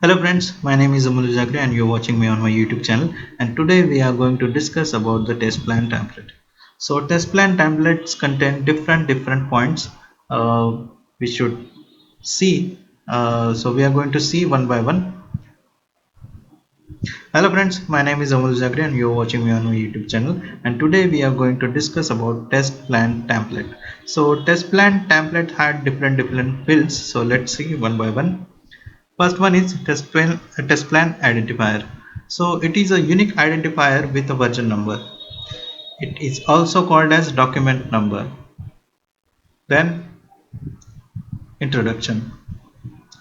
Hello friends, my name is Amul Jagre and you're watching me on my YouTube channel, and today we are going to discuss about the test plan template. So test plan templates contain different points we should see. So we are going to see one by one. Hello friends, my name is Amul Jagre and you're watching me on my YouTube channel, and today we are going to discuss about test plan template. So test plan template had different fields, so let's see one by one. First one is test plan identifier. So it is a unique identifier with a version number. It is also called as document number. Then introduction.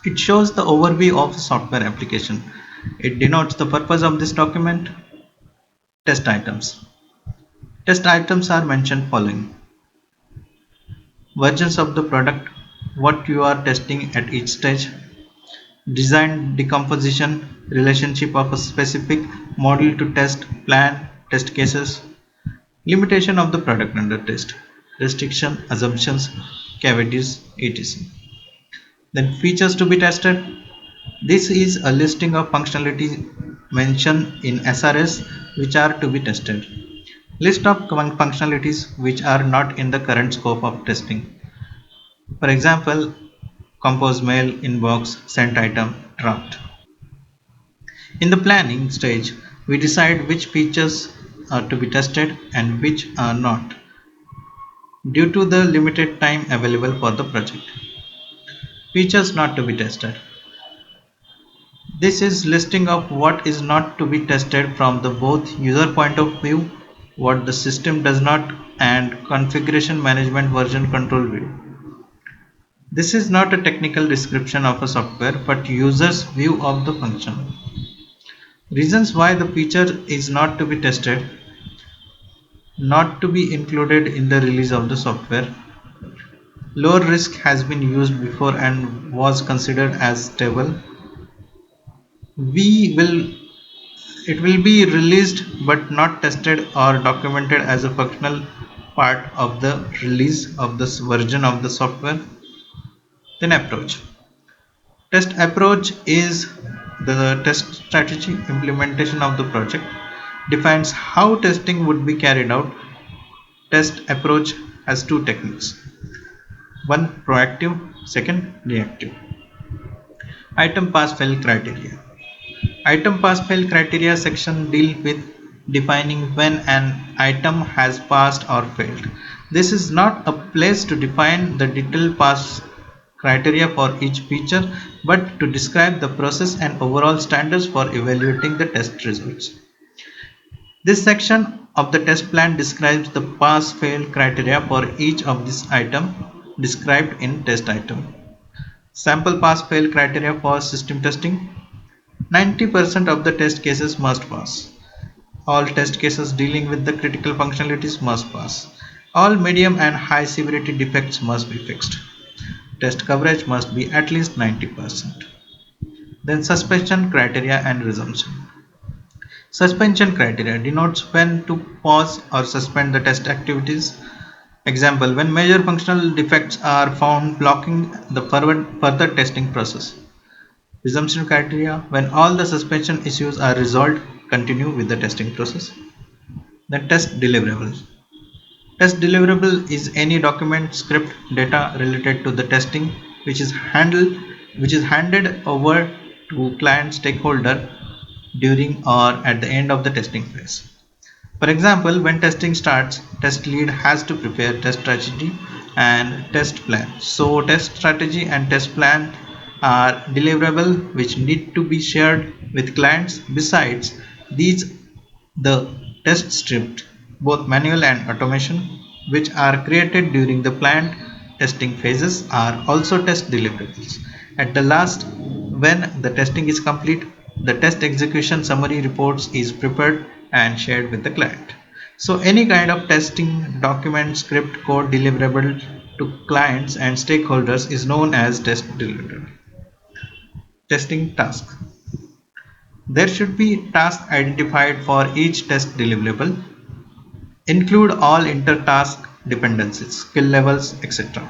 It shows the overview of the software application. It denotes the purpose of this document. Test items. Test items are mentioned following: versions of the product, what you are testing at each stage, design decomposition, relationship of a specific model to test plan, test cases, limitation of the product under test, restriction, assumptions, cavities, etc. Then features to be tested. This is a listing of functionalities mentioned in SRS which are to be tested. List of functionalities which are not in the current scope of testing. For example, compose mail, inbox, sent item, draft. In the planning stage, we decide which features are to be tested and which are not, due to the limited time available for the project. Features not to be tested. This is listing of what is not to be tested from the both user point of view, what the system does not, and configuration management version control view. This is not a technical description of a software but user's view of the function. Reasons why the feature is not to be tested: not to be included in the release of the software, lower risk has been used before and was considered as stable, we will it will be released but not tested or documented as a functional part of the release of this version of the software. Then approach. Test approach is the test strategy implementation of the project, defines how testing would be carried out. Test approach has two techniques: one proactive, second reactive. Item pass fail criteria. Item pass fail criteria section deal with defining when an item has passed or failed. This is not a place to define the detailed pass criteria for each feature, but to describe the process and overall standards for evaluating the test results. This section of the test plan describes the pass fail criteria for each of these items described in test item. Sample pass fail criteria for system testing. 90% of the test cases must pass. All test cases dealing with the critical functionalities must pass. All medium and high severity defects must be fixed. Test coverage must be at least 90%. Then suspension criteria and resumption. Suspension criteria denotes when to pause or suspend the test activities. Example: when major functional defects are found blocking the further testing process. Resumption criteria: when all the suspension issues are resolved, continue with the testing process. Then test deliverables. Test deliverable is any document, script, data related to the testing which is handed over to client stakeholder during or at the end of the testing phase. For example, when testing starts, test lead has to prepare test strategy and test plan. So test strategy and test plan are deliverable which need to be shared with clients. Besides these, the test script, both manual and automation, which are created during the planned testing phases, are also test deliverables. At the last, when the testing is complete, the test execution summary reports is prepared and shared with the client. So any kind of testing document, script, code deliverable to clients and stakeholders is known as test deliverable. Testing task. There should be tasks identified for each test deliverable. Include all inter-task dependencies, skill levels, etc.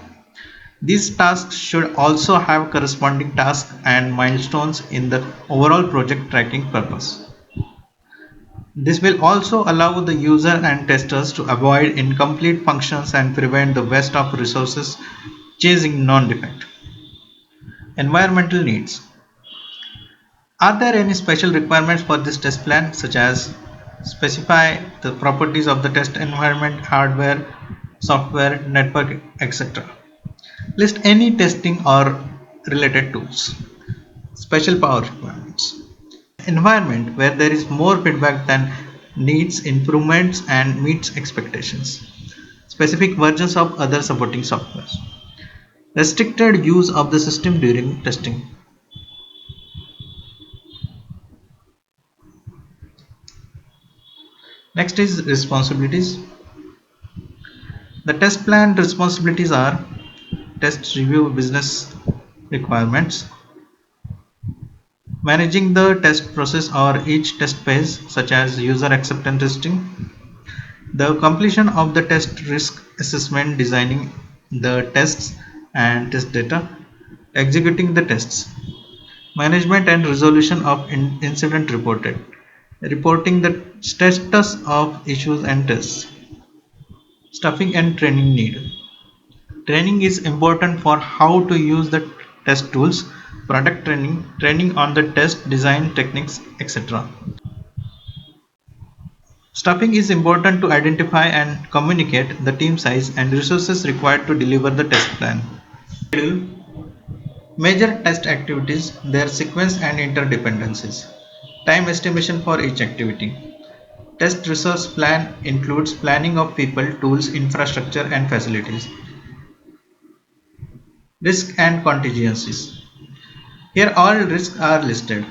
These tasks should also have corresponding tasks and milestones in the overall project tracking purpose. This will also allow the user and testers to avoid incomplete functions and prevent the waste of resources chasing non-defect. Environmental needs. Are there any special requirements for this test plan, such as specify the properties of the test environment, hardware, software, network, etc.? List any testing or related tools. Special power requirements. Environment where there is more feedback than needs improvements and meets expectations. Specific versions of other supporting software. Restricted use of the system during testing. Next is responsibilities. The test plan responsibilities are test review business requirements, managing the test process or each test phase such as user acceptance testing, the completion of the test risk assessment, designing the tests and test data, executing the tests, management and resolution of incident reported, reporting the status of issues and tests, staffing and training need. Training is important for how to use the test tools, product training, training on the test design techniques, etc. Staffing is important to identify and communicate the team size and resources required to deliver the test plan. Schedule major test activities, their sequence and interdependencies. Time estimation for each activity. Test resource plan includes planning of people, tools, infrastructure and facilities. Risk and contingencies. Here all risks are listed.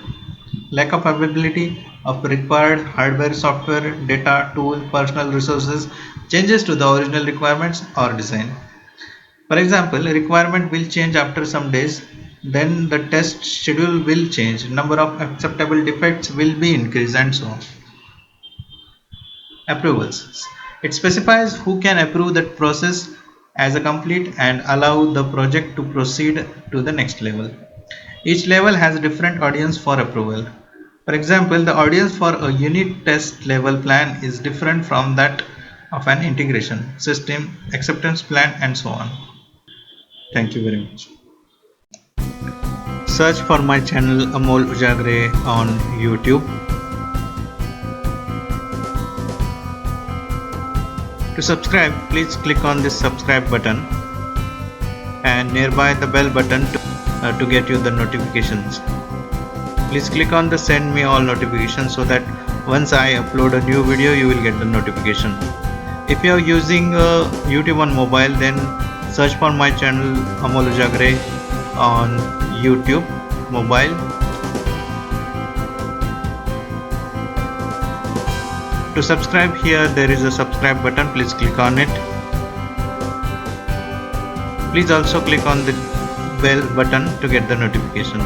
Lack of availability of required hardware, software, data, tool, personal resources, changes to the original requirements or design. For example, a requirement will change after some days, then the test schedule will change, number of acceptable defects will be increased and so on. Approvals. It specifies who can approve that process as a complete and allow the project to proceed to the next level. Each level has a different audience for approval. For example, the audience for a unit test level plan is different from that of an integration, system, acceptance plan and so on. Thank you very much. Search for my channel Amol Ujagre on YouTube. To subscribe, please click on this subscribe button and nearby the bell button to get you the notifications. Please click on the send me all notifications so that once I upload a new video you will get the notification. If you are using YouTube on mobile, then search for my channel Amol Ujagre on YouTube mobile. To subscribe, here there is a subscribe button, please click on it. Please also click on the bell button to get the notification.